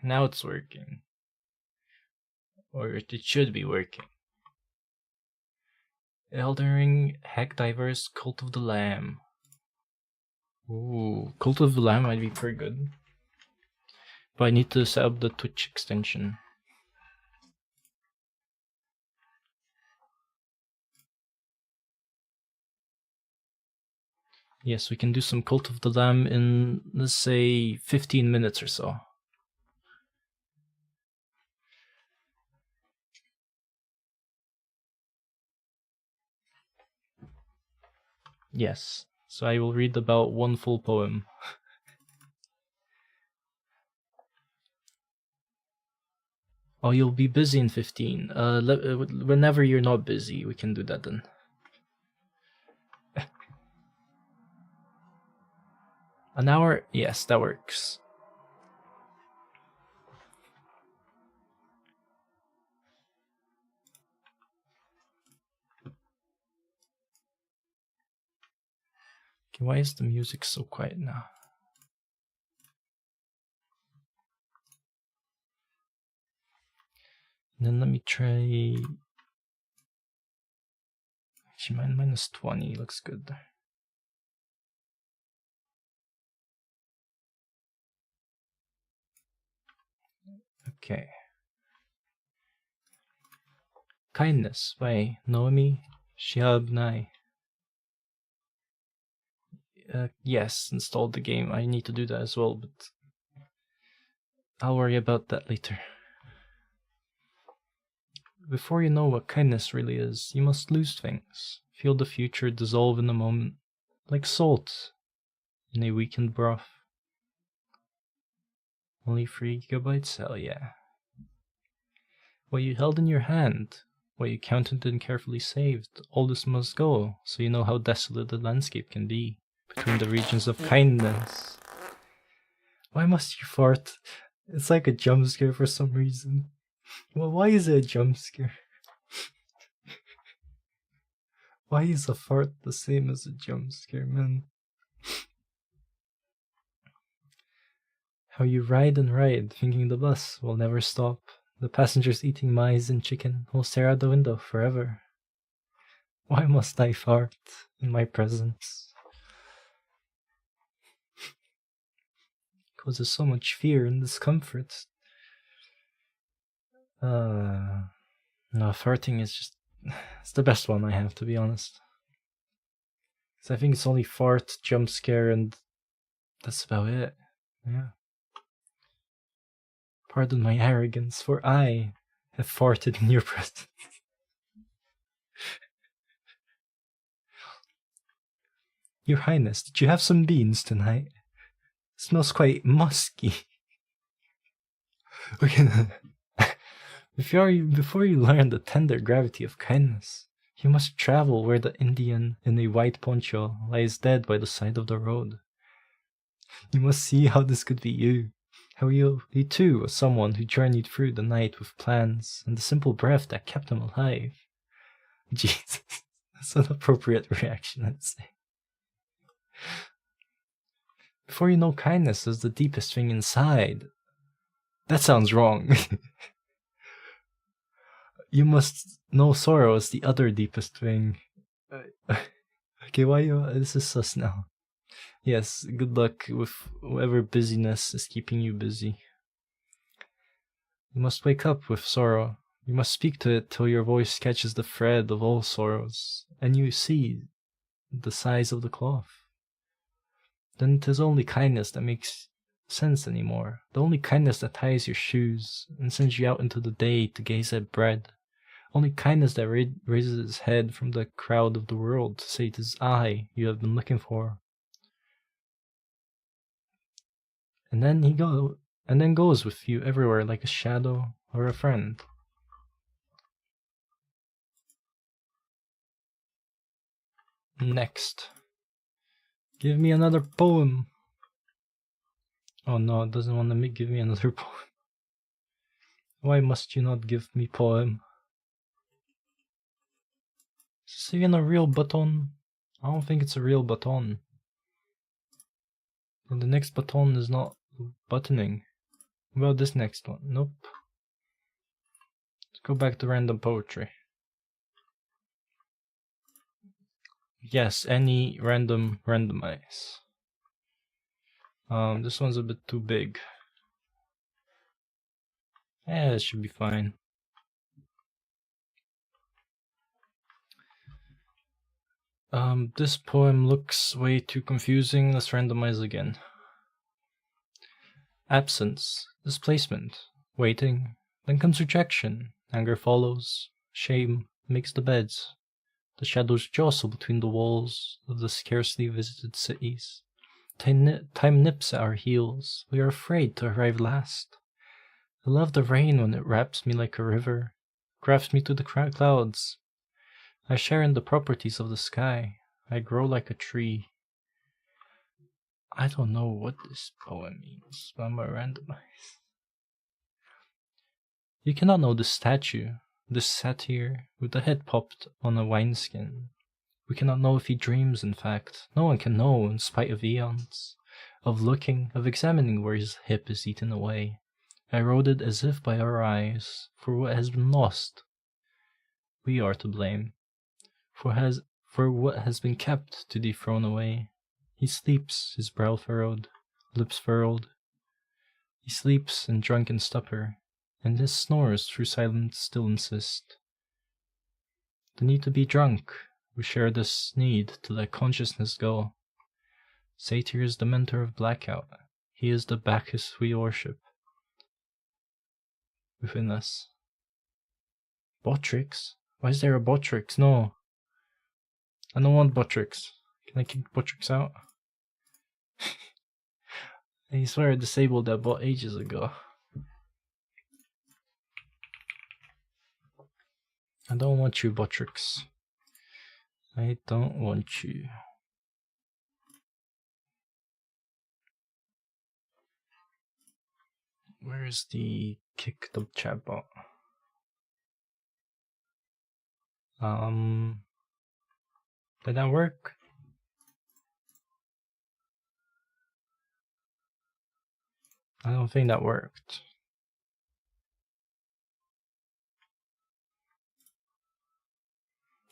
Now it's working. Or it should be working. Elden Ring, Hack Divers, Cult of the Lamb. Ooh, Cult of the Lamb might be pretty good. But I need to set up the Twitch extension. Yes, we can do some Cult of the Lamb in, let's say, 15 minutes or so. Yes, so I will read about one full poem. Oh, you'll be busy in 15. Whenever you're not busy, we can do that then. An hour? Yes, that works. Okay, why is the music so quiet now? And then let me try... Actually, minus 20 looks good. Okay. Kindness by Noemi Shihab Nye. Yes, installed the game. I need to do that as well, but I'll worry about that later. Before you know what kindness really is, you must lose things. Feel the future dissolve in a moment, like salt in a weakened broth. Only 3 gigabytes? Hell yeah. What you held in your hand, what you counted and carefully saved, all this must go, so you know how desolate the landscape can be, between the regions of kindness. Why must you fart? It's like a jump scare for some reason. Well, why is it a jump scare? Why is a fart the same as a jump scare, man? How you ride and ride, thinking the bus will never stop. The passengers eating maize and chicken will stare out the window forever. Why must I fart in my presence? Causes so much fear and discomfort. No, farting is just... It's the best one I have, to be honest. So I think it's only fart, jump scare, and that's about it. Yeah. Pardon my arrogance, for I have farted in your presence. Your Highness, did you have some beans tonight? It smells quite musky. Okay. Before you learn the tender gravity of kindness, you must travel where the Indian in a white poncho lies dead by the side of the road. You must see how this could be you. How he too was someone who journeyed through the night with plans and the simple breath that kept him alive. Jesus, that's an appropriate reaction, I'd say. Before you know kindness is the deepest thing inside. That sounds wrong. You must know sorrow is the other deepest thing. Okay, why you... This is sus now. Yes, good luck with whatever busyness is keeping you busy. You must wake up with sorrow. You must speak to it till your voice catches the thread of all sorrows, and you see the size of the cloth. Then 'tis only kindness that makes sense anymore. The only kindness that ties your shoes and sends you out into the day to gaze at bread. Only kindness that raises its head from the crowd of the world to say 'tis I you have been looking for. And then goes with you everywhere like a shadow or a friend. Next. Give me another poem. Oh no, it doesn't want to give me another poem. Why must you not give me poem? Is this even a real button? I don't think it's a real button. And the next button is not buttoning. What about this next one? Nope. Let's go back to random poetry. Yes, any random randomize. This one's a bit too big. Yeah, it should be fine. This poem looks way too confusing. Let's randomize again. Absence, displacement, waiting, then comes rejection. Anger follows, shame makes the beds. The shadows jostle between the walls of the scarcely visited cities. Time nips at our heels. We are afraid to arrive last. I love the rain when it wraps me like a river, grafts me to the clouds. I share in the properties of the sky. I grow like a tree. I don't know what this poem means, but I'm gonna randomize. You cannot know this statue, this satyr with the head popped on a wineskin. We cannot know if he dreams, in fact. No one can know, in spite of eons. Of looking, of examining where his hip is eaten away. Eroded as if by our eyes, for what has been lost. We are to blame. For what has been kept to dethrone away. He sleeps, his brow furrowed, lips furled. He sleeps in drunken stupor, and his snores through silence still insist. The need to be drunk, we share this need to let consciousness go. Satyr is the mentor of blackout. He is the Bacchus we worship within us. Botrix? Why is there a Botrix? No. I don't want Botrix. Can I kick Botrix out? I swear I disabled that bot ages ago. I don't want you, Botrix. I don't want you. Where is the kick the chat bot? Did that work? I don't think that worked.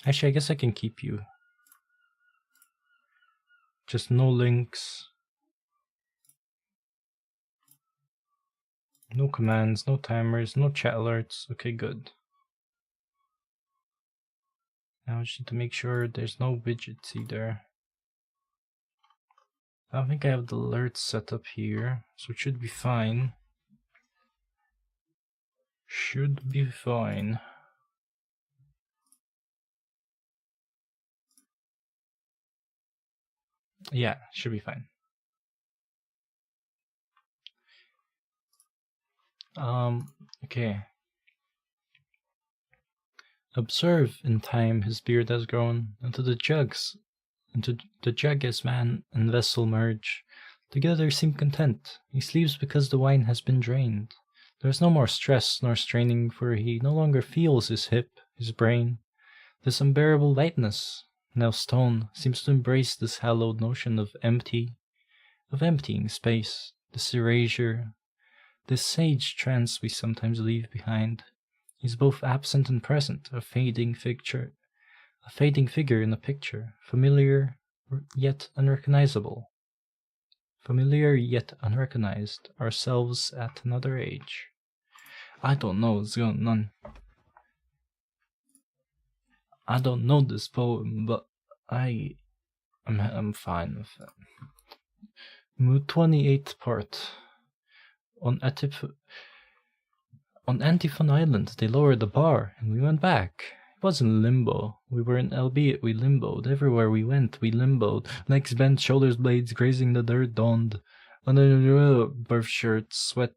Actually, I guess I can keep you. Just no links. No commands, no timers, no chat alerts. Okay, good. Now I just need to make sure there's no widgets either. I don't think I have the alerts set up here, so it should be fine. Should be fine. Yeah, should be fine. Okay. Observe in time his beard has grown, into the jug as man and vessel merge. Together seem content. He sleeps because the wine has been drained. There is no more stress nor straining, for he no longer feels his hip, his brain. This unbearable lightness, now stone, seems to embrace this hallowed notion of emptying space, this erasure, this sage trance we sometimes leave behind. He's both absent and present, a fading figure in a picture, familiar yet unrecognizable. Familiar yet unrecognized, ourselves at another age. I don't know what's going on. I don't know this poem, but I'm fine with it. 28th part. On Antiphon Island, they lowered the bar, and we went back. It wasn't limbo. We were in albeit we limboed. Everywhere we went, we limboed. Legs bent, shoulders blades grazing the dirt dawned. Under the birth shirts, sweat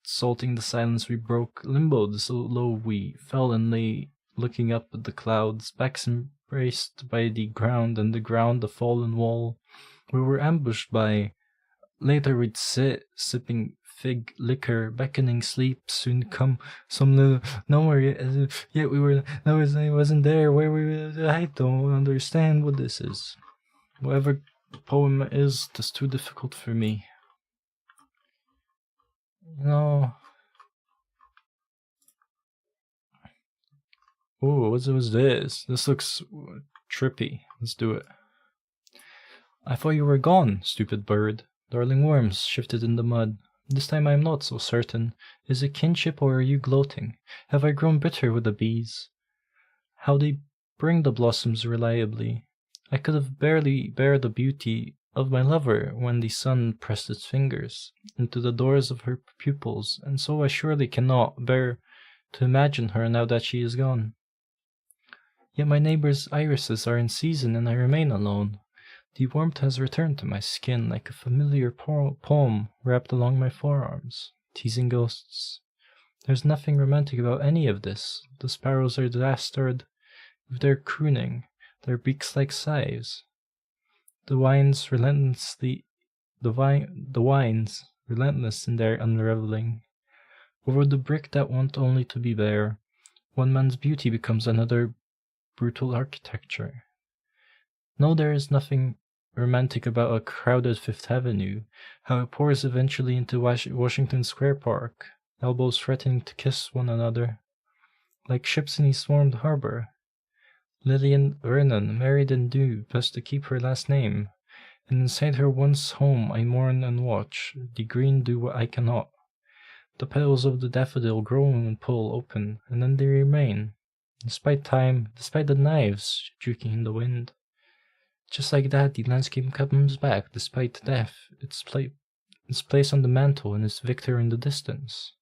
salting the silence we broke. Limboed so low we fell and lay looking up at the clouds, backs embraced by the ground, and the ground a fallen wall. We were ambushed by... Later we'd sit, sipping fig liquor, beckoning sleep soon come. Some little nowhere yet we were. I wasn't there. Where we were? I don't understand what this is. Whatever poem is, that's too difficult for me. You know... Ooh, what was this? This looks trippy. Let's do it. I thought you were gone, stupid bird. Darling worms shifted in the mud. This time I am not so certain. Is it kinship or are you gloating? Have I grown bitter with the bees? How they bring the blossoms reliably. I could have barely bear the beauty of my lover when the sun pressed its fingers into the doors of her pupils, and so I surely cannot bear to imagine her now that she is gone. Yet my neighbor's irises are in season and I remain alone. The warmth has returned to my skin like a familiar poem wrapped along my forearms, teasing ghosts. There's nothing romantic about any of this. The sparrows are disastered with their crooning, their beaks like scythes. The wines relentless in their unraveling. Over the brick that want only to be bare, one man's beauty becomes another brutal architecture. No, there is nothing romantic about a crowded Fifth Avenue, how it pours eventually into Washington Square Park, elbows threatening to kiss one another, like ships in a swarmed harbor. Lillian Vernon married in dew, best to keep her last name, and inside her once home I mourn and watch, the green do what I cannot. The petals of the daffodil grow and pull open, and then they remain, despite time, despite the knives shrieking in the wind. Just like that, the landscape comes back, despite death, its place on the mantle and its victor in the distance.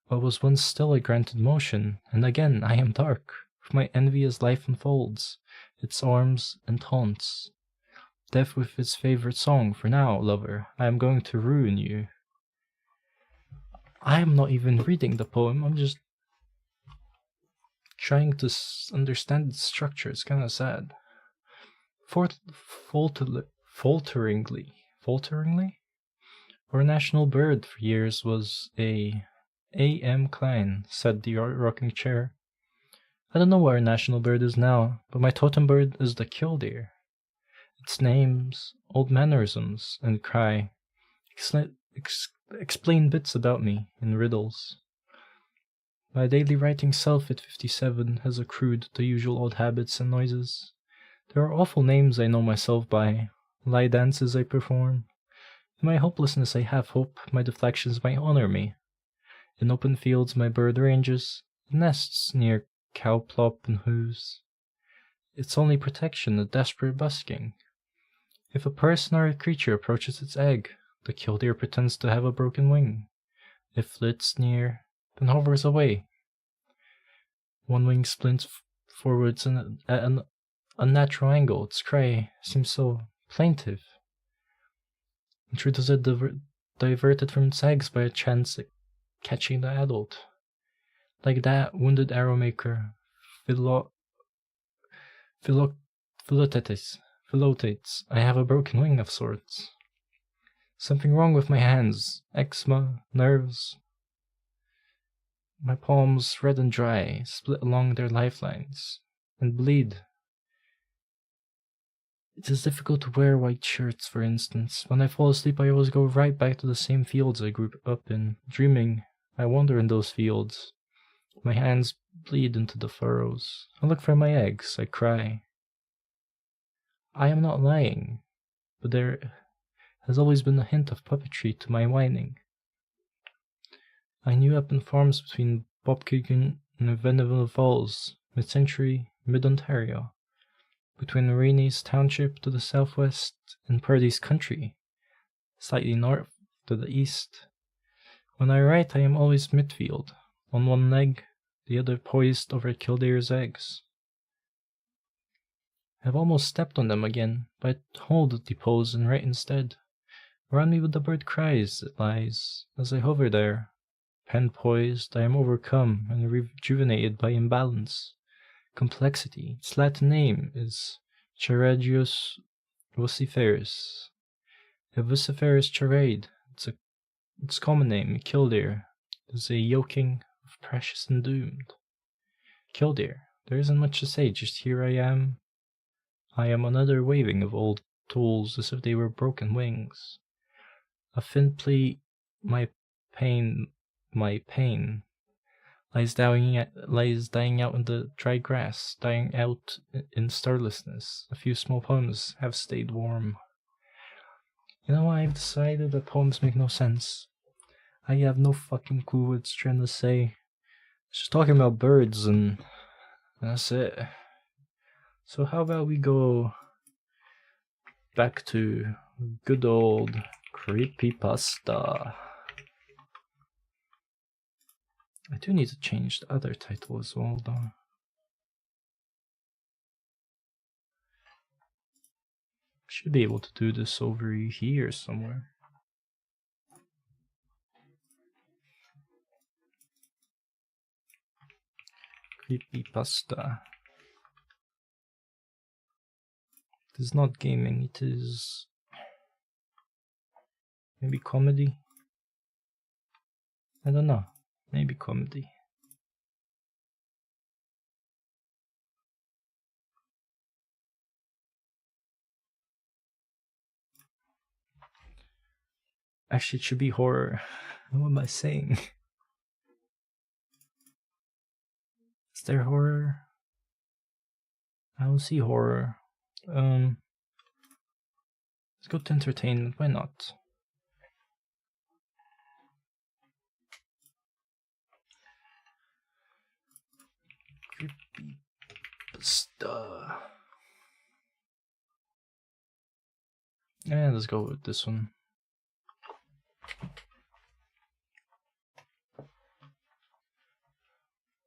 What was once still I granted motion, and again I am dark, with my envy as life unfolds, its arms and taunts. Death with its favorite song, for now, lover, I am going to ruin you. I am not even reading the poem, I'm just trying to understand its structure. It's kind of sad. Falteringly? Our national bird for years was A.M. Klein, said the rocking chair. I don't know what our national bird is now, but my totem bird is the killdeer. Its names, old mannerisms, and cry explain bits about me in riddles. My daily writing self at 57 has accrued the usual old habits and noises. There are awful names I know myself by, lie dances I perform. In my hopelessness I have hope my deflections might honor me. In open fields my bird ranges, it nests near cow plop and hooves. Its only protection a desperate busking. If a person or a creature approaches its egg, the killdeer pretends to have a broken wing. It flits near, then hovers away. One wing splints forwards at an unnatural angle. Its cry seems so plaintive. And true does it divert it from its eggs by a chance at catching the adult. Like that wounded arrow maker, Philotates, I have a broken wing of sorts. Something wrong with my hands, eczema, nerves. My palms red and dry, split along their lifelines, and bleed. It is difficult to wear white shirts, for instance. When I fall asleep, I always go right back to the same fields I grew up in. Dreaming, I wander in those fields. My hands bleed into the furrows. I look for my eggs. I cry. I am not lying, but there has always been a hint of puppetry to my whining. I knew up in farms between Bobkegan and Veneville Falls, mid-century, mid-Ontario, between Rainey's Township to the southwest and Purdy's Country, slightly north to the east. When I write, I am always midfield, on one leg, the other poised over killdeer's eggs. I have almost stepped on them again, but I hold the pose and write instead. Around me the bird cries, it lies, as I hover there. Pen poised, I am overcome and rejuvenated by imbalance. Complexity. Its Latin name is Charagius vociferus. A vociferous charade. Its common name, killdeer, is a yoking of precious and doomed. Killdeer. There isn't much to say, just here I am. I am another waving of old tools as if they were broken wings. A thin plea, my pain, my pain, lies dying out in the dry grass, dying out in starlessness. A few small poems have stayed warm. You know, I've decided that poems make no sense. I have no fucking clue what it's trying to say. It's just talking about birds and that's it. So how about we go back to good old creepypasta. I do need to change the other title as well, though. Should be able to do this over here somewhere. Creepypasta. It is not gaming, it is maybe comedy? I don't know. Maybe comedy. Actually, it should be horror. What am I saying? Is there horror? I don't see horror. Let's go to entertainment. Why not? Creepypasta. Yeah, let's go with this one.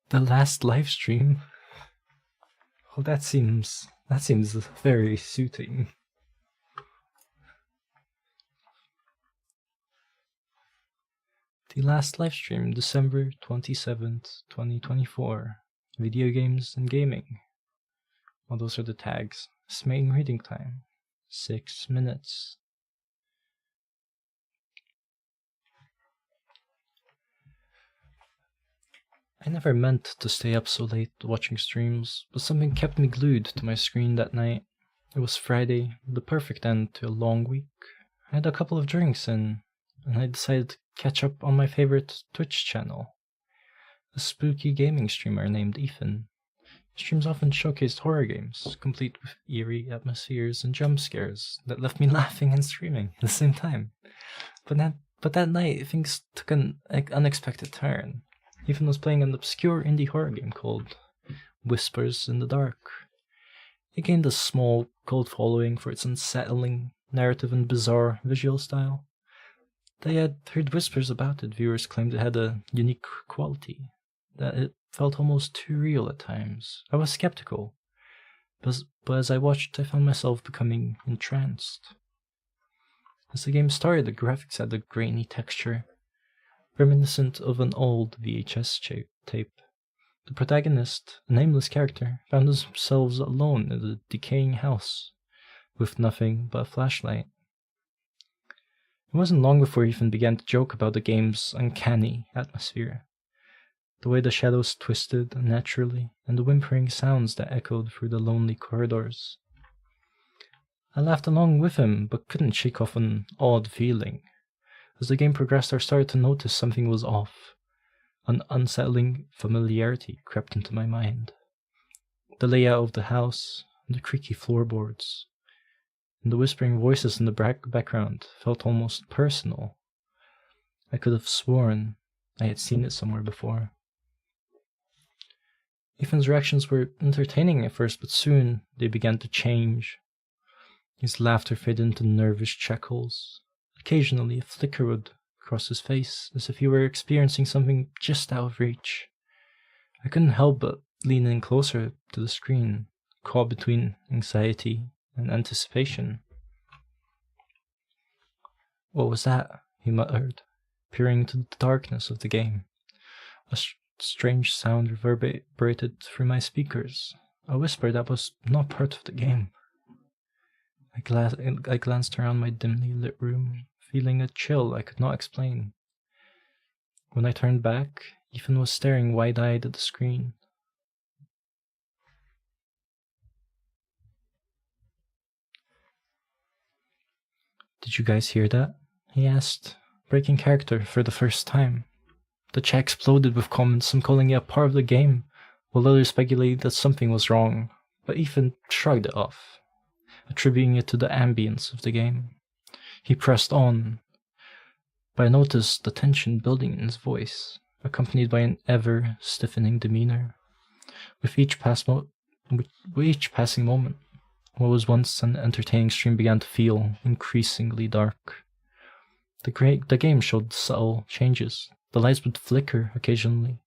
The last live stream. Well, that seems very suiting. The last live stream, December 27th, 2024. Video games and gaming. Well, those are the tags. Estimating reading time, 6 minutes. I never meant to stay up so late watching streams, but something kept me glued to my screen that night. It was Friday, the perfect end to a long week. I had a couple of drinks and I decided to catch up on my favorite Twitch channel. A spooky gaming streamer named Ethan. Streams often showcased horror games, complete with eerie atmospheres and jump scares that left me laughing and screaming at the same time. But that night, things took an unexpected turn. Ethan was playing an obscure indie horror game called Whispers in the Dark. It gained a small cult following for its unsettling narrative and bizarre visual style. They had heard whispers about it. Viewers claimed it had a unique quality, that it felt almost too real at times. I was skeptical, but as I watched, I found myself becoming entranced. As the game started, the graphics had a grainy texture, reminiscent of an old VHS tape. The protagonist, a nameless character, found themselves alone in a decaying house, with nothing but a flashlight. It wasn't long before Ethan began to joke about the game's uncanny atmosphere. The way the shadows twisted unnaturally, and the whimpering sounds that echoed through the lonely corridors. I laughed along with him, but couldn't shake off an odd feeling. As the game progressed, I started to notice something was off. An unsettling familiarity crept into my mind. The layout of the house, and the creaky floorboards, and the whispering voices in the background felt almost personal. I could have sworn I had seen it somewhere before. Ethan's reactions were entertaining at first, but soon they began to change. His laughter faded into nervous chuckles. Occasionally, a flicker would cross his face, as if he were experiencing something just out of reach. I couldn't help but lean in closer to the screen, caught between anxiety and anticipation. "What was that?" he muttered, peering into the darkness of the game. A strange sound reverberated through my speakers, a whisper that was not part of the game. I glanced around my dimly lit room, feeling a chill I could not explain. When I turned back, Ethan was staring wide-eyed at the screen. "Did you guys hear that?" he asked, breaking character for the first time. The chat exploded with comments, some calling it a part of the game, while others speculated that something was wrong, but Ethan shrugged it off, attributing it to the ambience of the game. He pressed on, but I noticed the tension building in his voice, accompanied by an ever-stiffening demeanor. With each passing moment, what was once an entertaining stream began to feel increasingly dark. The game showed subtle changes. The lights would flicker occasionally.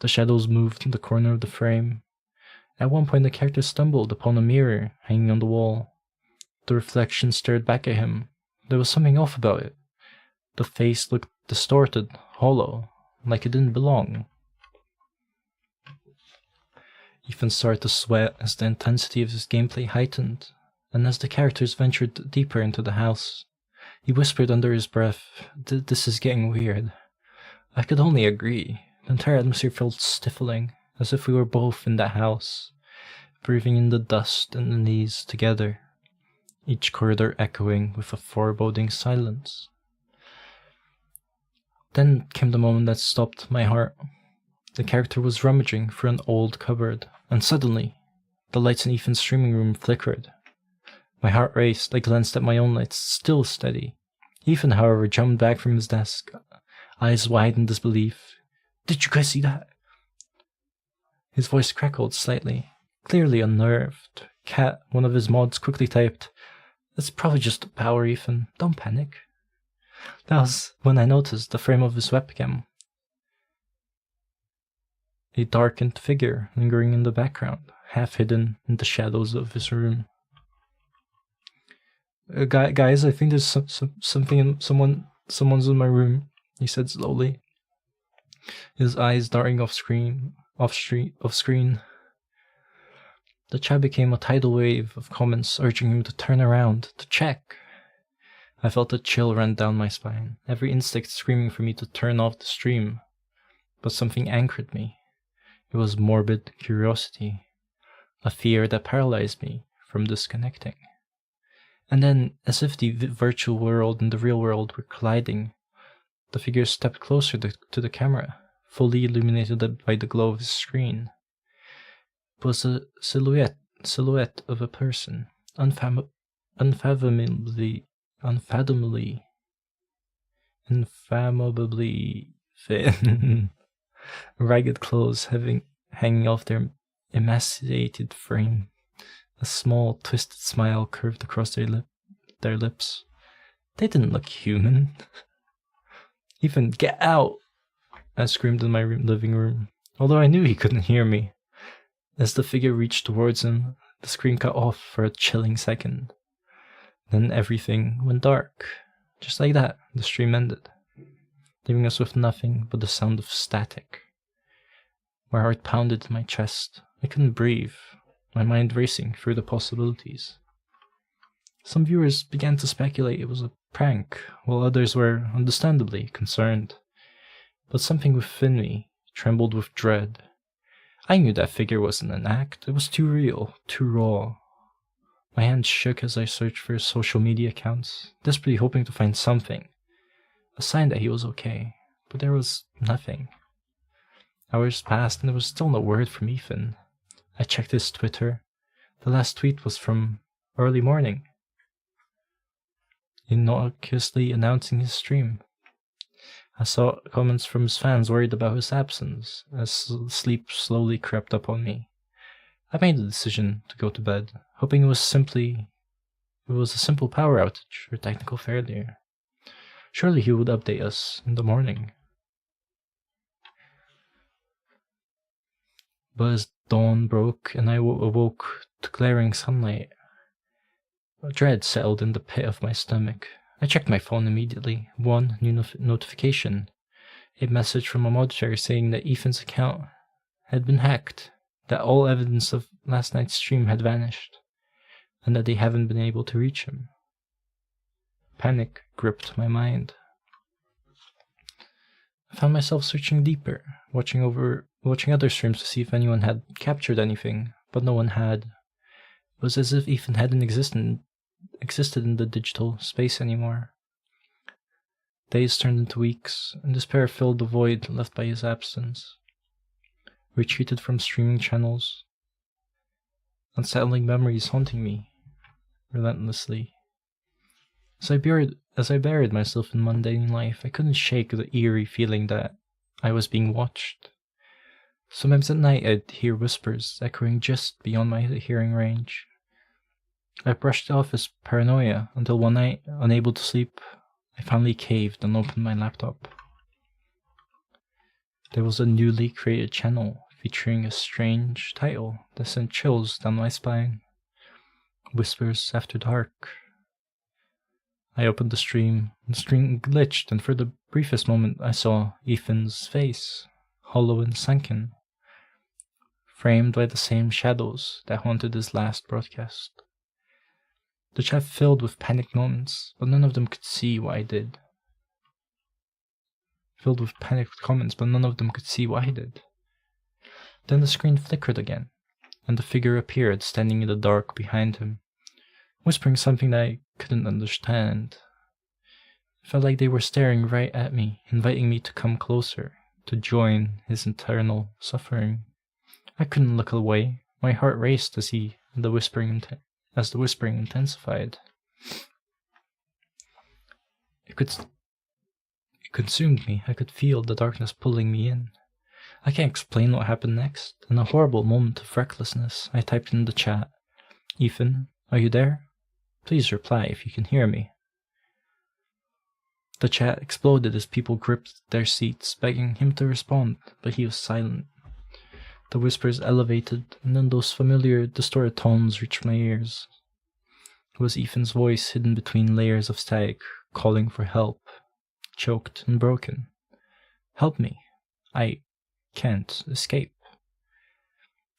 The shadows moved in the corner of the frame. At one point, the character stumbled upon a mirror hanging on the wall. The reflection stared back at him. There was something off about it. The face looked distorted, hollow, like it didn't belong. Ethan started to sweat as the intensity of his gameplay heightened, and as the characters ventured deeper into the house. He whispered under his breath, "This is getting weird." I could only agree. The entire atmosphere felt stifling, as if we were both in that house, breathing in the dust and the knees together, each corridor echoing with a foreboding silence. Then came the moment that stopped my heart. The character was rummaging through an old cupboard, and suddenly, the lights in Ethan's streaming room flickered. My heart raced. I glanced at my own lights, still steady. Ethan, however, jumped back from his desk, eyes wide in disbelief. "Did you guys see that?" His voice crackled slightly, clearly unnerved. Kat, one of his mods, quickly typed, "It's probably just the power, Ethan. Don't panic." That was when I noticed the frame of his webcam. A darkened figure lingering in the background, half hidden in the shadows of his room. Guys, I think there's something. Someone's in my room," he said slowly, his eyes darting off screen. The chat became a tidal wave of comments urging him to turn around, to check. I felt a chill run down my spine, every instinct screaming for me to turn off the stream. But something anchored me. It was morbid curiosity, a fear that paralyzed me from disconnecting. And then, as if the virtual world and the real world were colliding, the figure stepped closer to the camera, fully illuminated by the glow of his screen. It was a silhouette of a person, unfathomably thin, ragged clothes hanging off their emaciated frame. A small, twisted smile curved across their lips. They didn't look human. "Ethan, get out!" I screamed in my living room, although I knew he couldn't hear me. As the figure reached towards him, the screen cut off for a chilling second. Then everything went dark. Just like that, the stream ended, leaving us with nothing but the sound of static. My heart pounded in my chest. I couldn't breathe, my mind racing through the possibilities. Some viewers began to speculate it was a prank, while others were understandably concerned. But something within me trembled with dread. I knew that figure wasn't an act. It was too real, too raw. My hands shook as I searched for his social media accounts, desperately hoping to find something, a sign that he was okay. But there was nothing. Hours passed and there was still no word from Ethan. I checked his Twitter. The last tweet was from early morning, innocuously announcing his stream. I saw comments from his fans worried about his absence, as sleep slowly crept up on me. I made the decision to go to bed, hoping it was a simple power outage or technical failure. Surely he would update us in the morning. But as dawn broke and I awoke to glaring sunlight, dread settled in the pit of my stomach. I checked my phone immediately. One new notification. A message from a moderator saying that Ethan's account had been hacked, that all evidence of last night's stream had vanished, and that they haven't been able to reach him. Panic gripped my mind. I found myself searching deeper, watching other streams to see if anyone had captured anything, but no one had. It was as if Ethan hadn't existed in the digital space anymore. Days turned into weeks, and despair filled the void left by his absence. Retreated from streaming channels, unsettling memories haunting me relentlessly. As I buried myself in mundane life, I couldn't shake the eerie feeling that I was being watched. Sometimes at night I'd hear whispers echoing just beyond my hearing range. I brushed it off as paranoia until one night, unable to sleep, I finally caved and opened my laptop. There was a newly created channel featuring a strange title that sent chills down my spine. Whispers After Dark. I opened the stream glitched, and for the briefest moment I saw Ethan's face, hollow and sunken, framed by the same shadows that haunted his last broadcast. The chat filled with panicked moments, but none of them could see what I did. Filled with panicked comments, but none of them could see what I did. Then the screen flickered again, and the figure appeared standing in the dark behind him, whispering something that I couldn't understand. It felt like they were staring right at me, inviting me to come closer, to join his eternal suffering. I couldn't look away. My heart raced as the whispering intensified. It consumed me. I could feel the darkness pulling me in. I can't explain what happened next. In a horrible moment of recklessness, I typed in the chat, "Ethan, are you there? Please reply if you can hear me." The chat exploded as people gripped their seats, begging him to respond, but he was silent. The whispers elevated, and then those familiar, distorted tones reached my ears. It was Ethan's voice hidden between layers of static, calling for help, choked and broken. "Help me. I can't escape."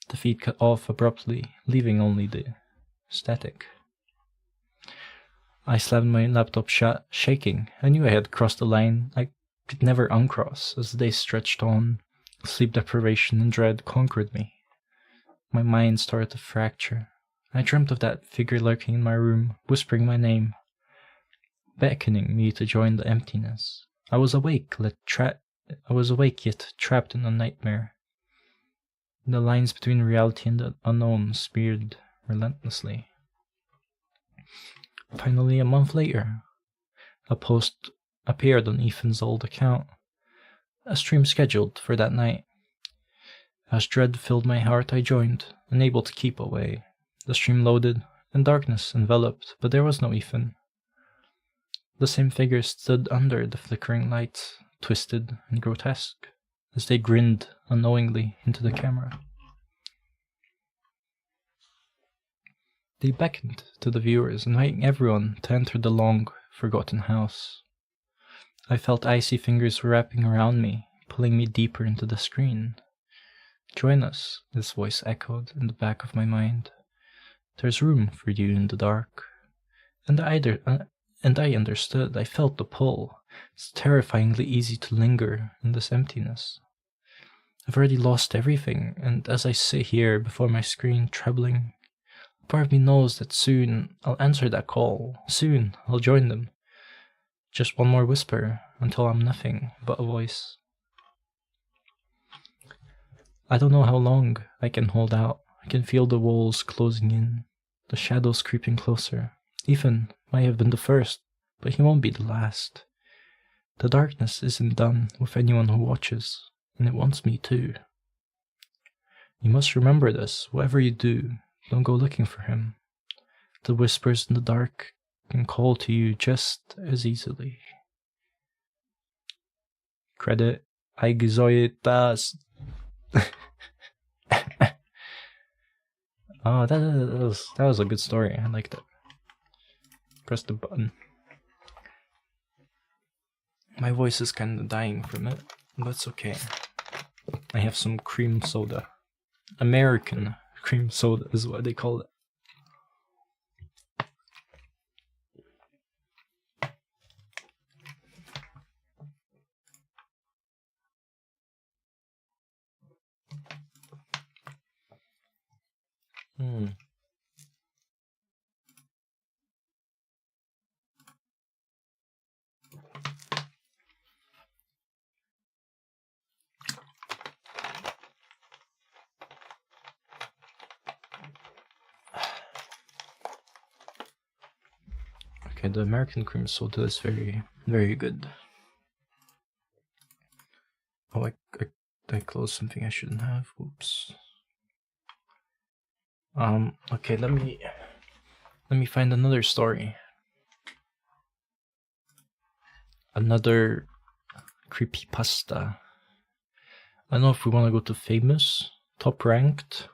The feed cut off abruptly, leaving only the static. I slammed my laptop shut, shaking. I knew I had crossed the line I could never uncross. As the days stretched on, sleep deprivation and dread conquered me. My mind started to fracture. I dreamt of that figure lurking in my room, whispering my name, beckoning me to join the emptiness. I was awake yet trapped in a nightmare. The lines between reality and the unknown smeared relentlessly. Finally, a month later, a post appeared on Ethan's old account, a stream scheduled for that night. As dread filled my heart, I joined, unable to keep away. The stream loaded, and darkness enveloped, but there was no Ethan. The same figure stood under the flickering light, twisted and grotesque, as they grinned unknowingly into the camera. They beckoned to the viewers, inviting everyone to enter the long, forgotten house. I felt icy fingers wrapping around me, pulling me deeper into the screen. "Join us," this voice echoed in the back of my mind. "There's room for you in the dark." And I understood. I felt the pull. It's terrifyingly easy to linger in this emptiness. I've already lost everything, and as I sit here before my screen, trembling, part of me knows that soon I'll answer that call. Soon I'll join them. Just one more whisper until I'm nothing but a voice. I don't know how long I can hold out. I can feel the walls closing in, the shadows creeping closer. Ethan might have been the first, but he won't be the last. The darkness isn't done with anyone who watches, and it wants me too. You must remember this. Whatever you do, don't go looking for him. The whispers in the dark can call to you just as easily. Credit Aigizoitas. Oh, that was a good story. I liked it. Press the button. My voice is kind of dying from it, but it's okay. I have some cream soda. American cream soda is what they call it. Okay, the American cream soda is very, very good. Oh, I closed something I shouldn't have. Whoops. Okay, let me find another story. Another creepypasta. I don't know if we want to go to famous, top ranked,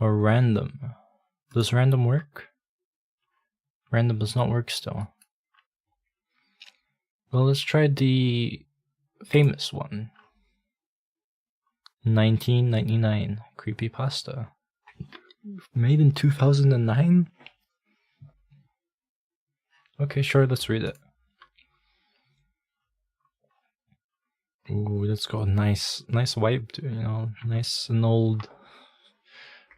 or random. Does random work? Random does not work still. Well, let's try the famous one. 1999 creepypasta. Made in 2009? Okay, sure, let's read it. Ooh, let's go. Nice vibe, you know, nice and old.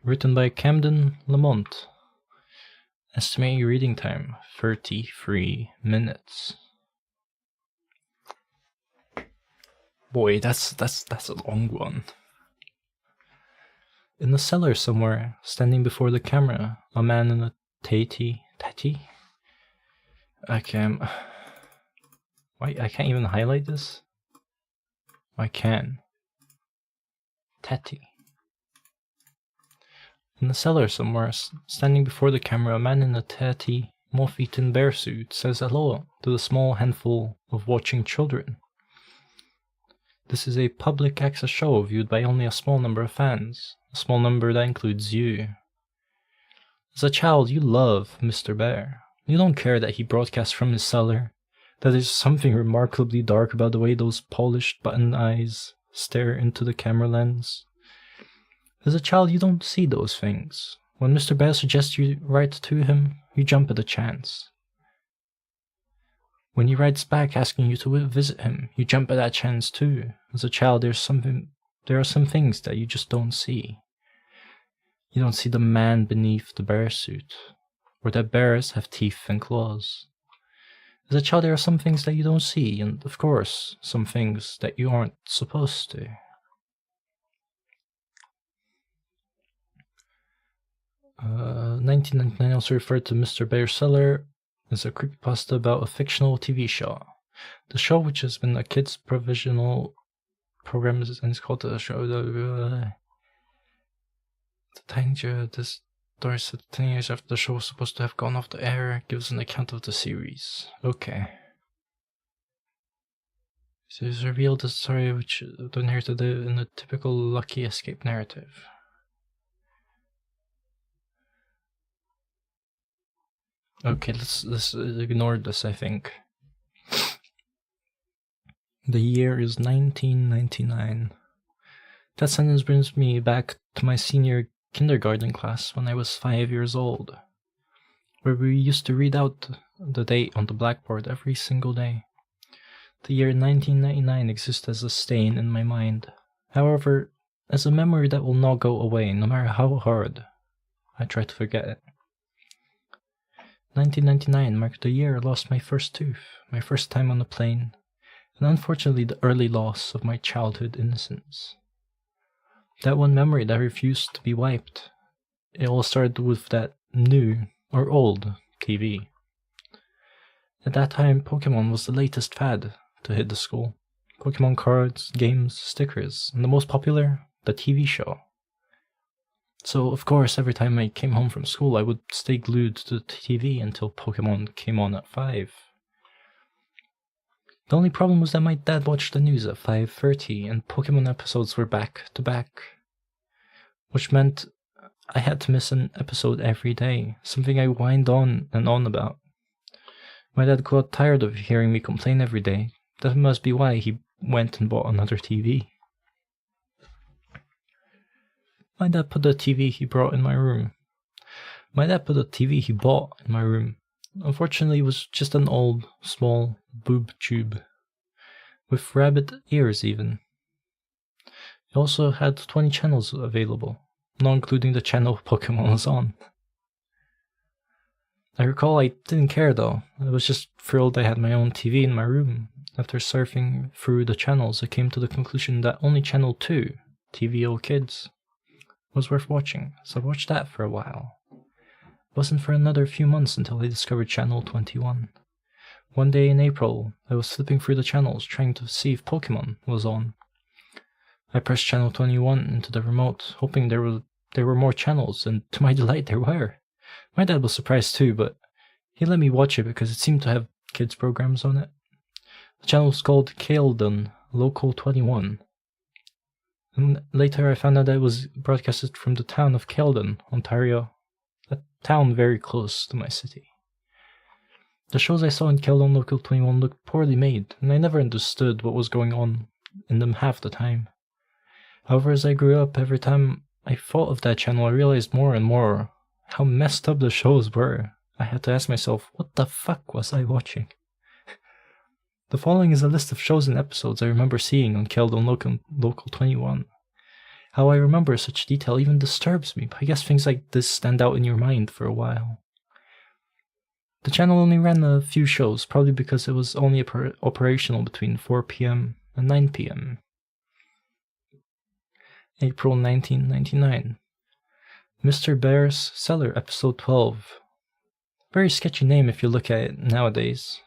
Written by Camden Lamont. Estimated reading time 33 minutes. Boy, that's a long one. In the cellar somewhere, standing before the camera, a man in a tatty? I can't even highlight this? I can. Tatty. In the cellar somewhere, standing before the camera, a man in a tatty, moth-eaten bear suit says hello to the small handful of watching children. This is a public access show viewed by only a small number of fans, a small number that includes you. As a child, you love Mr. Bear. You don't care that he broadcasts from his cellar, that there's something remarkably dark about the way those polished button eyes stare into the camera lens. As a child, you don't see those things. When Mr. Bear suggests you write to him, you jump at the chance. When he writes back asking you to visit him, you jump at that chance too. As a child, there are some things that you just don't see. You don't see the man beneath the bear suit, or that bears have teeth and claws. As a child, there are some things that you don't see, and of course, some things that you aren't supposed to. Uh, 1999 also referred to Mr. Bear's Cellar as a creepypasta about a fictional TV show. The show, which has been a kids' provisional program, and it's called the show. The this story set 10 years after the show was supposed to have gone off the air, gives an account of the series. Okay. So it's revealed the story which inherited in the typical Lucky Escape narrative. Okay, let's ignore this, I think. The year is 1999. That sentence brings me back to my senior kindergarten class when I was 5 years old, where we used to read out the date on the blackboard every single day. The year 1999 exists as a stain in my mind, however, as a memory that will not go away no matter how hard I try to forget it. 1999 marked the year I lost my first tooth, my first time on a plane, and unfortunately the early loss of my childhood innocence. That one memory that refused to be wiped. It all started with that new, or old, TV. At that time, Pokemon was the latest fad to hit the school. Pokemon cards, games, stickers, and the most popular, the TV show. So, of course, every time I came home from school, I would stay glued to the TV until Pokemon came on at 5. The only problem was that my dad watched the news at 5:30, and Pokemon episodes were back to back, which meant I had to miss an episode every day, something I whined on and on about. My dad got tired of hearing me complain every day. That must be why he went and bought another TV. My dad put the TV he bought in my room. Unfortunately, it was just an old, small boob tube, with rabbit ears even. It also had 20 channels available, not including the channel Pokemon was on. I recall I didn't care though. I was just thrilled I had my own TV in my room. After surfing through the channels, I came to the conclusion that only channel 2, TVO Kids, was worth watching, so I watched that for a while. wasn't for another few months until I discovered Channel 21. One day in April, I was flipping through the channels trying to see if Pokemon was on. I pressed Channel 21 into the remote, hoping there were more channels, and to my delight there were. My dad was surprised too, but he let me watch it because it seemed to have kids' programs on it. The channel was called Caledon Local 21. And later I found out that it was broadcasted from the town of Caledon, Ontario, a town very close to my city. The shows I saw in Caledon Local 21 looked poorly made, and I never understood what was going on in them half the time. However, as I grew up, every time I thought of that channel, I realized more and more how messed up the shows were. I had to ask myself, what the fuck was I watching? The following is a list of shows and episodes I remember seeing on Caledon Local 21. How I remember such detail even disturbs me, but I guess things like this stand out in your mind for a while. The channel only ran a few shows, probably because it was only operational between 4 p.m. and 9 p.m. April 1999. Mr. Bear's Cellar, Episode 12. Very sketchy name if you look at it nowadays.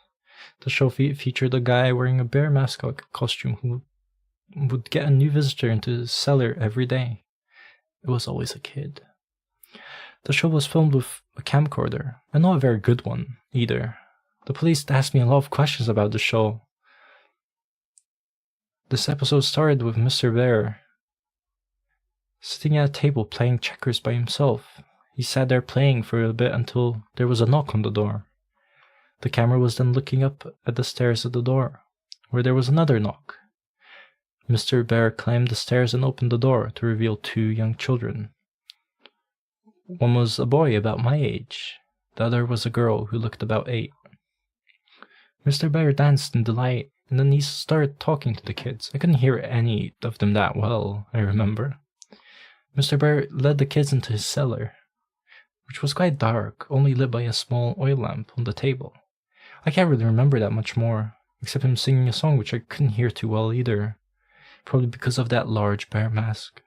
The show featured a guy wearing a bear mascot costume who would get a new visitor into his cellar every day. It was always a kid. The show was filmed with a camcorder, and not a very good one, either. The police asked me a lot of questions about the show. This episode started with Mr. Bear sitting at a table playing checkers by himself. He sat there playing for a bit until there was a knock on the door. The camera was then looking up at the stairs of the door, where there was another knock. Mr. Bear climbed the stairs and opened the door to reveal two young children. One was a boy about my age. The other was a girl who looked about 8. Mr. Bear danced in delight, and then he started talking to the kids. I couldn't hear any of them that well, I remember. Mr. Bear led the kids into his cellar, which was quite dark, only lit by a small oil lamp on the table. I can't really remember that much more, except him singing a song which I couldn't hear too well either, probably because of that large bear mask.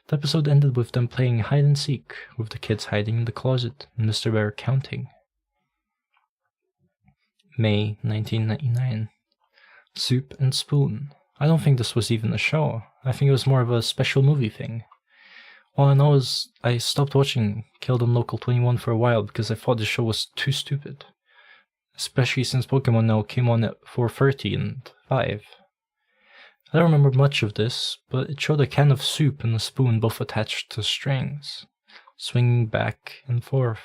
The episode ended with them playing hide and seek, with the kids hiding in the closet and Mr. Bear counting. May 1999. Soup and Spoon. I don't think this was even a show. I think it was more of a special movie thing. All I know is I stopped watching Caledon Local 21 for a while because I thought the show was too stupid. Especially since Pokemon now came on at 4:30 and 5. I don't remember much of this, but it showed a can of soup and a spoon both attached to strings, swinging back and forth,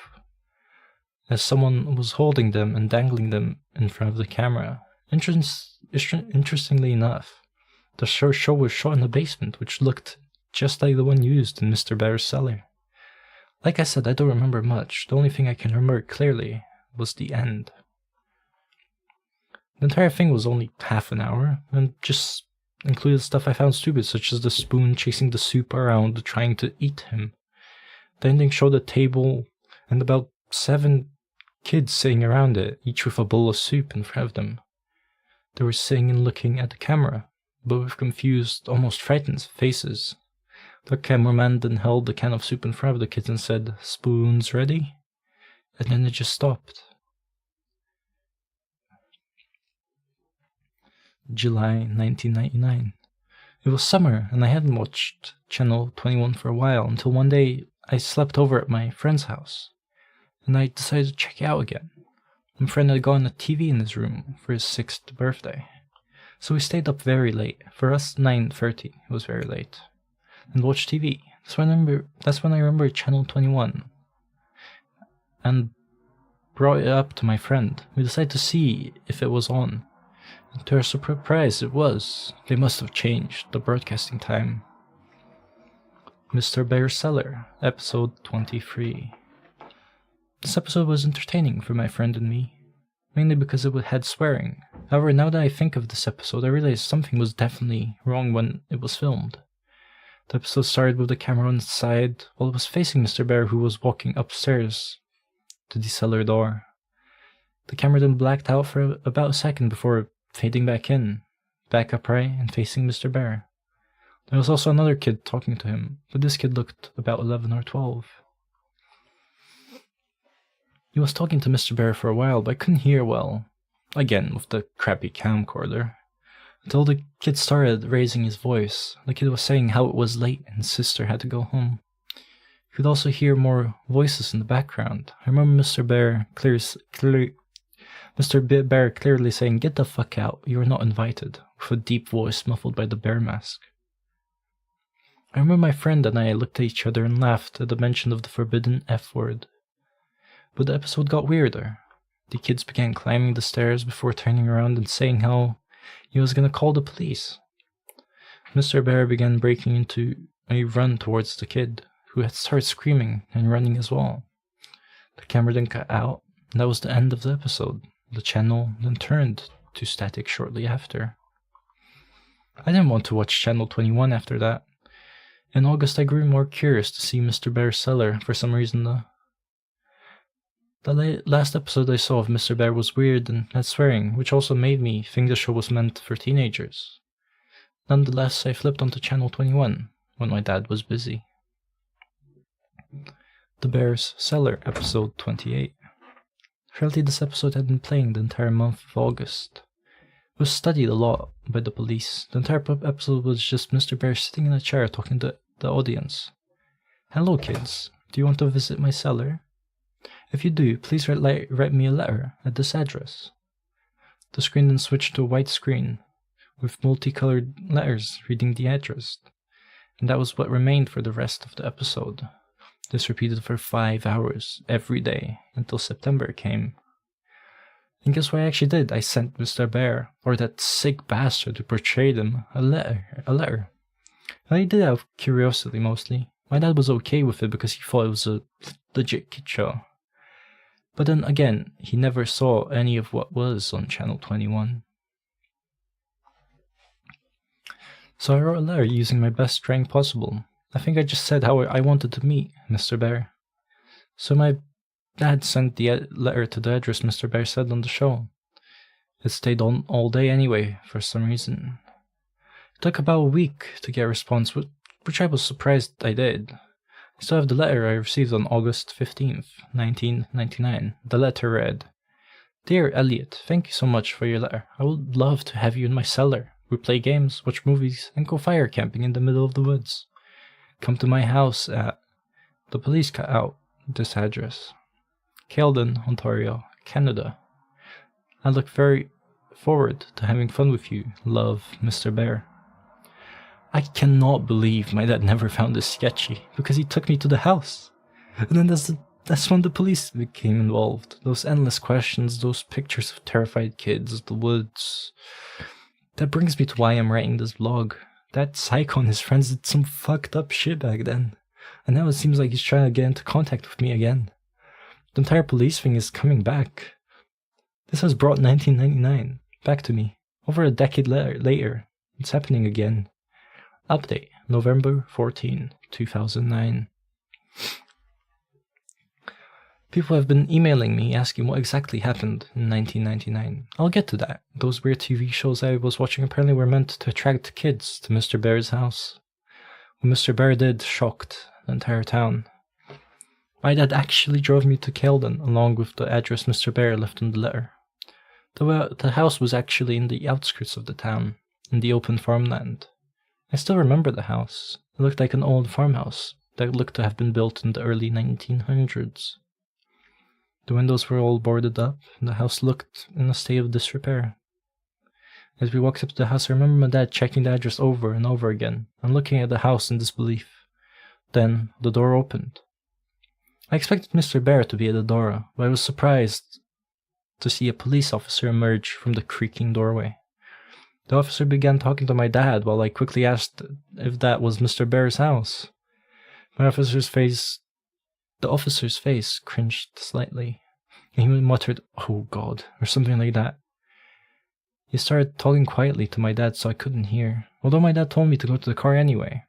as someone was holding them and dangling them in front of the camera. Interestingly enough, the show was shot in a basement, which looked just like the one used in Mr. Bear's cellar. Like I said, I don't remember much. The only thing I can remember clearly was the end. The entire thing was only half an hour, and just included stuff I found stupid, such as the spoon chasing the soup around, trying to eat him. The ending showed a table and about 7 kids sitting around it, each with a bowl of soup in front of them. They were sitting and looking at the camera, but with confused, almost frightened faces. The cameraman then held the can of soup in front of the kids and said, "Spoons ready?" And then it just stopped. July 1999. It was summer, and I hadn't watched Channel 21 for a while, until one day I slept over at my friend's house, and I decided to check it out again. My friend had gotten a TV in his room for his 6th birthday, so we stayed up very late. For us, 9:30, it was very late, and watched TV. That's when I remember Channel 21, and brought it up to my friend. We decided to see if it was on. And to our surprise, it was. They must have changed the broadcasting time. Mr. Bear's Cellar, Episode 23. This episode was entertaining for my friend and me, mainly because it had swearing. However, now that I think of this episode, I realize something was definitely wrong when it was filmed. The episode started with the camera on its side, while it was facing Mr. Bear, who was walking upstairs to the cellar door. The camera then blacked out for about a second before fading back in, back upright and facing Mr. Bear. There was also another kid talking to him, but this kid looked about 11 or 12. He was talking to Mr. Bear for a while, but I couldn't hear well. Again, with the crappy camcorder. Until the kid started raising his voice. The kid was saying how it was late and his sister had to go home. You could also hear more voices in the background. I remember Mr. Bear clearly saying, "Get the fuck out, you are not invited," with a deep voice muffled by the bear mask. I remember my friend and I looked at each other and laughed at the mention of the forbidden F word. But the episode got weirder. The kids began climbing the stairs before turning around and saying how he was going to call the police. Mr. Bear began breaking into a run towards the kid, who had started screaming and running as well. The camera then cut out, and that was the end of the episode. The channel then turned to static shortly after. I didn't want to watch Channel 21 after that. In August, I grew more curious to see Mr. Bear's cellar for some reason. The last episode I saw of Mr. Bear was weird and had swearing, which also made me think the show was meant for teenagers. Nonetheless, I flipped onto Channel 21 when my dad was busy. The Bear's Cellar, episode 28. Apparently this episode had been playing the entire month of August. It was studied a lot by the police. The entire episode was just Mr. Bear sitting in a chair talking to the audience. "Hello kids, do you want to visit my cellar? If you do, please write me a letter at this address." The screen then switched to a white screen, with multicolored letters reading the address. And that was what remained for the rest of the episode. This repeated for 5 hours, every day, until September came. And guess what I actually did? I sent Mr. Bear, or that sick bastard who portrayed him, a letter. And I did out of curiosity mostly. My dad was okay with it because he thought it was a legit kid show. But then again, he never saw any of what was on Channel 21. So I wrote a letter using my best strength possible. I think I just said how I wanted to meet Mr. Bear. So my dad sent the letter to the address Mr. Bear said on the show. It stayed on all day anyway, for some reason. It took about a week to get a response, which I was surprised I did. I still have the letter I received on August 15th, 1999. The letter read, "Dear Elliot, thank you so much for your letter. I would love to have you in my cellar. We play games, watch movies, and go fire camping in the middle of the woods. Come to my house at..." The police cut out this address. "Caledon, Ontario, Canada. I look very forward to having fun with you. Love, Mr. Bear." I cannot believe my dad never found this sketchy, because he took me to the house. And then that's when the police became involved. Those endless questions, those pictures of terrified kids, the woods. That brings me to why I'm writing this vlog. That psycho and his friends did some fucked up shit back then. And now it seems like he's trying to get into contact with me again. The entire police thing is coming back. This has brought 1999 back to me. Over a decade later, it's happening again. Update, November 14, 2009. People have been emailing me asking what exactly happened in 1999. I'll get to that. Those weird TV shows I was watching apparently were meant to attract kids to Mr. Bear's house. What Mr. Bear did shocked the entire town. My dad actually drove me to Caledon along with the address Mr. Bear left in the letter. The house was actually in the outskirts of the town, in the open farmland. I still remember the house. It looked like an old farmhouse that looked to have been built in the early 1900s. The windows were all boarded up, and the house looked in a state of disrepair. As we walked up to the house, I remember my dad checking the address over and over again, and looking at the house in disbelief. Then, the door opened. I expected Mr. Bear to be at the door, but I was surprised to see a police officer emerge from the creaking doorway. The officer began talking to my dad while I quickly asked if that was Mr. Bear's house. The officer's face cringed slightly, and he muttered, "Oh God," or something like that. He started talking quietly to my dad so I couldn't hear, although my dad told me to go to the car anyway.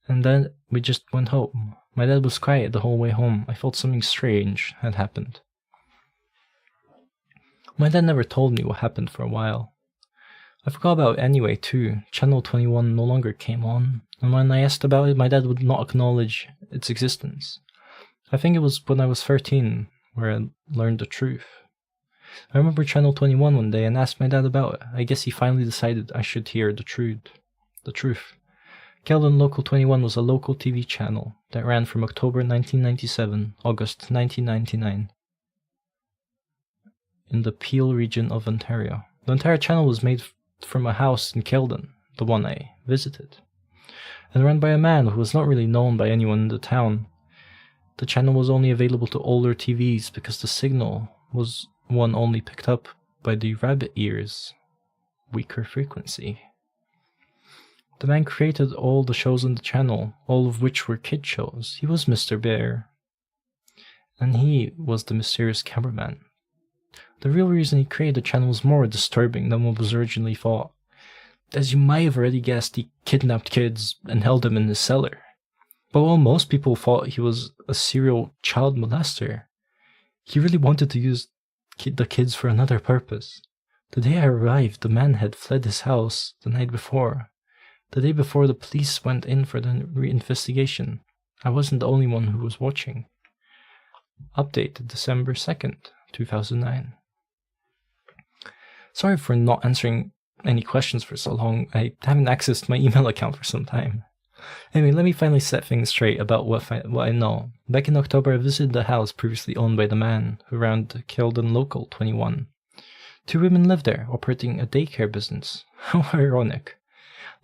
And then we just went home. My dad was quiet the whole way home. I felt something strange had happened. My dad never told me what happened for a while. I forgot about it anyway too. Channel 21 no longer came on, and when I asked about it, my dad would not acknowledge its existence. I think it was when I was 13 where I learned the truth. I remember Channel 21 one day and asked my dad about it. I guess he finally decided I should hear the truth. Keldon Local 21 was a local TV channel that ran from October 1997, August 1999 in the Peel region of Ontario. The entire channel was made from a house in Keldon, the one I visited, and run by a man who was not really known by anyone in the town. The channel was only available to older TVs because the signal was one only picked up by the rabbit ears, weaker frequency. The man created all the shows on the channel, all of which were kid shows. He was Mr. Bear, and he was the mysterious cameraman. The real reason he created the channel was more disturbing than what was originally thought. As you might have already guessed, he kidnapped kids and held them in his cellar. But while most people thought he was a serial child molester, he really wanted to use the kids for another purpose. The day I arrived, the man had fled his house the night before. The day before the police went in for the investigation. I wasn't the only one who was watching. Update December 2nd, 2009. Sorry for not answering any questions for so long. I haven't accessed my email account for some time. Anyway, let me finally set things straight about what I know. Back in October, I visited the house previously owned by the man who ran the Keldon Local 21. 2 women lived there, operating a daycare business. How ironic.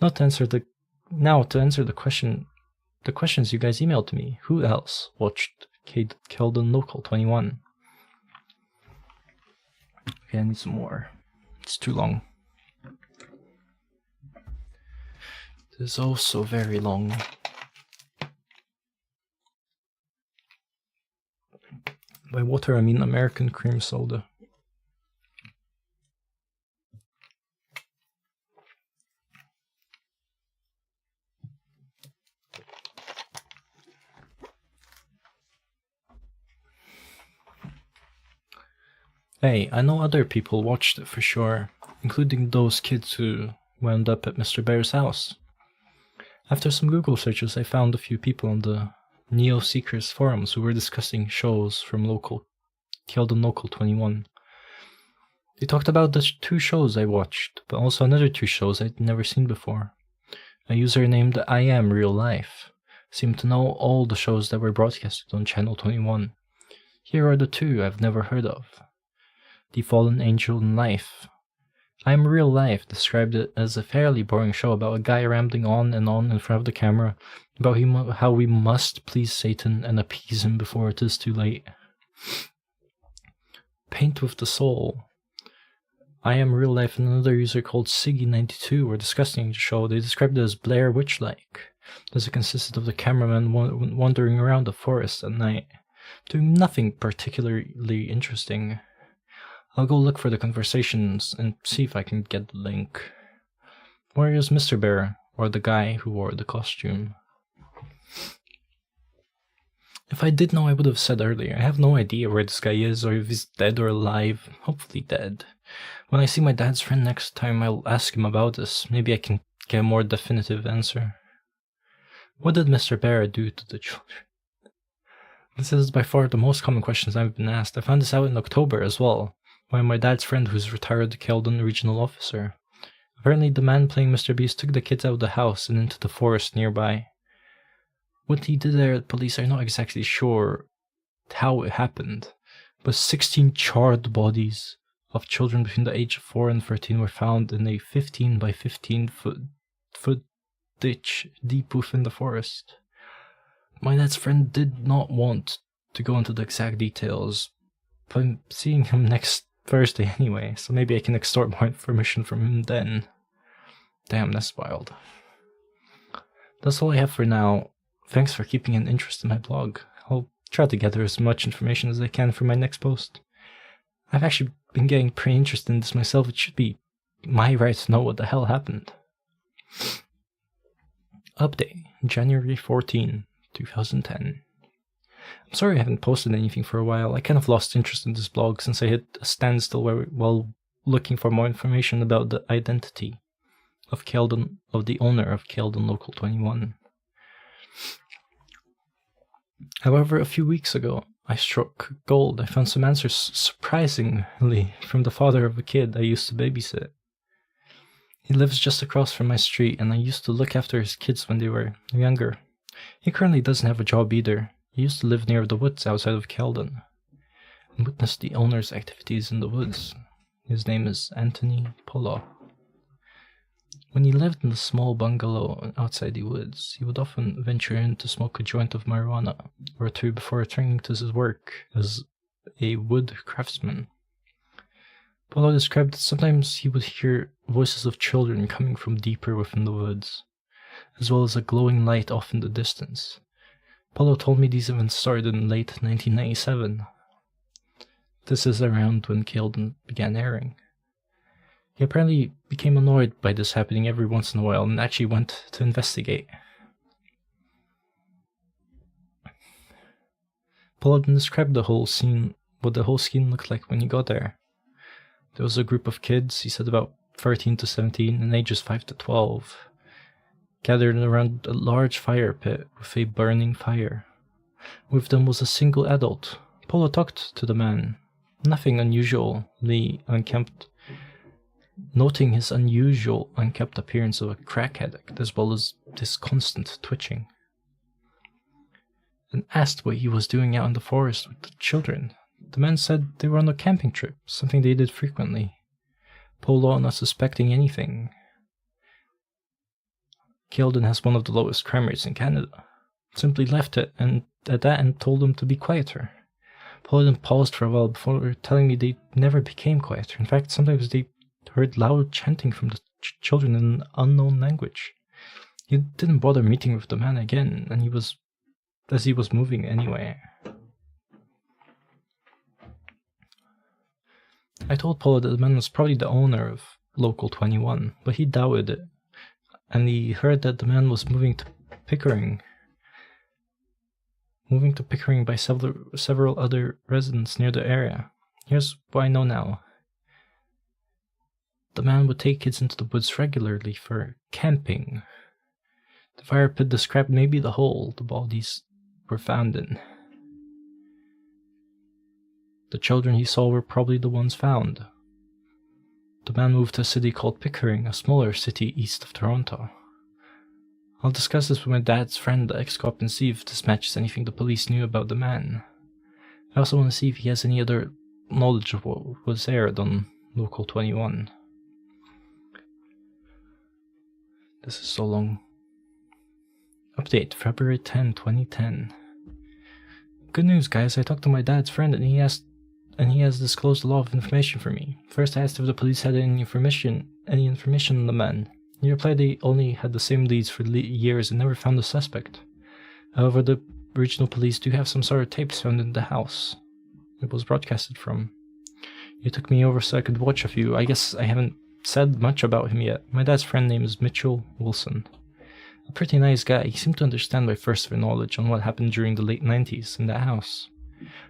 To answer the questions you guys emailed to me. Who else watched Keldon Local 21? Okay, I need some more. It's too long. It is also very long. By water, I mean American cream soda. Hey, I know other people watched it for sure, including those kids who wound up at Mr. Bear's house. After some Google searches, I found a few people on the Neo Seekers forums who were discussing shows from Keldon Local 21. They talked about the 2 shows I watched, but also another 2 shows I'd never seen before. A user named I Am Real Life seemed to know all the shows that were broadcasted on Channel 21. Here are the 2 I've never heard of. The Fallen Angel in Life. I Am Real Life described it as a fairly boring show about a guy rambling on in front of the camera about how we must please Satan and appease him before it is too late. Paint with the Soul. I Am Real Life and another user called Siggy92 were discussing the show. They described it as Blair Witch-like, as it consisted of the cameraman wandering around the forest at night, doing nothing particularly interesting. I'll go look for the conversations and see if I can get the link. Where is Mr. Bear, or the guy who wore the costume? If I did know, I would have said earlier. I have no idea where this guy is, or if he's dead or alive. Hopefully dead. When I see my dad's friend next time, I'll ask him about this. Maybe I can get a more definitive answer. What did Mr. Bear do to the children? This is by far the most common questions I've been asked. I found this out in October as well, by my dad's friend who's retired Keldon regional officer. Apparently the man playing Mr. Beast took the kids out of the house and into the forest nearby. What he did there, the police are not exactly sure how it happened, but 16 charred bodies of children between the age of 4 and 13 were found in a 15 by 15 foot ditch deep within the forest. My dad's friend did not want to go into the exact details, but I'm seeing him next Thursday anyway, so maybe I can extort more information from him then. Damn, that's wild. That's all I have for now. Thanks for keeping an interest in my blog. I'll try to gather as much information as I can for my next post. I've actually been getting pretty interested in this myself. It should be my right to know what the hell happened. Update, January 14, 2010. I'm sorry I haven't posted anything for a while. I kind of lost interest in this blog since I hit a standstill while looking for more information about the identity of the owner of Keldon Local 21. However, a few weeks ago, I struck gold. I found some answers, surprisingly, from the father of a kid I used to babysit. He lives just across from my street, and I used to look after his kids when they were younger. He currently doesn't have a job either. He used to live near the woods outside of Keldon and witnessed the owner's activities in the woods. His name is Anthony Polo. When he lived in the small bungalow outside the woods, he would often venture in to smoke a joint of marijuana or two before returning to his work as a wood craftsman. Polo described that sometimes he would hear voices of children coming from deeper within the woods, as well as a glowing light off in the distance. Polo told me these events started in late 1997. This is around when Keldon began airing. He apparently became annoyed by this happening every once in a while and actually went to investigate. Polo then described what the whole scene looked like when he got there. There was a group of kids, he said about 13 to 17 and ages 5 to 12, gathered around a large fire pit with a burning fire. With them was a single adult. Polo talked to the man, nothing unusually unkempt, noting his unusual unkempt appearance of a crack addict as well as this constant twitching, and asked what he was doing out in the forest with the children. The man said they were on a camping trip, something they did frequently. Polo, not suspecting anything. Keldon has one of the lowest crime rates in Canada. Simply left it at that and told them to be quieter. Polo then paused for a while before telling me they never became quieter. In fact, sometimes they heard loud chanting from the children in an unknown language. He didn't bother meeting with the man again, and he was moving anyway. I told Polo that the man was probably the owner of Local 21, but he doubted it, and he heard that the man was moving to Pickering by several other residents near the area. Here's what I know now. The man would take kids into the woods regularly for camping. The fire pit described may be the hole the bodies were found in. The children he saw were probably the ones found. The man moved to a city called Pickering, a smaller city east of Toronto. I'll discuss this with my dad's friend, the ex-cop, and see if this matches anything the police knew about the man. I also want to see if he has any other knowledge of what was aired on Local 21. This is so long. Update, February 10, 2010. Good news, guys. I talked to my dad's friend and he has disclosed a lot of information for me. First I asked if the police had any information on the man. He replied they only had the same leads for years and never found the suspect. However, the regional police do have some sort of tapes found in the house it was broadcasted from. He took me over so I could watch a few. I guess I haven't said much about him yet. My dad's friend name is Mitchell Wilson. A pretty nice guy. He seemed to understand my first knowledge on what happened during the late 90s in that house.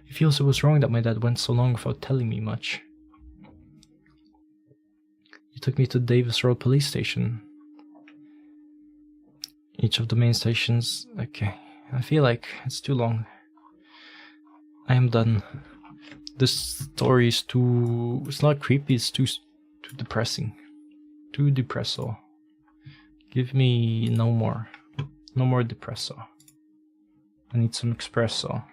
He feels it was wrong that my dad went so long without telling me much. He took me to Davis Road Police Station. Each of the main stations. Okay, I feel like it's too long. I am done. This story is too... It's not creepy, it's too depressing. Too depresso. Give me no more. No more depresso. I need some espresso.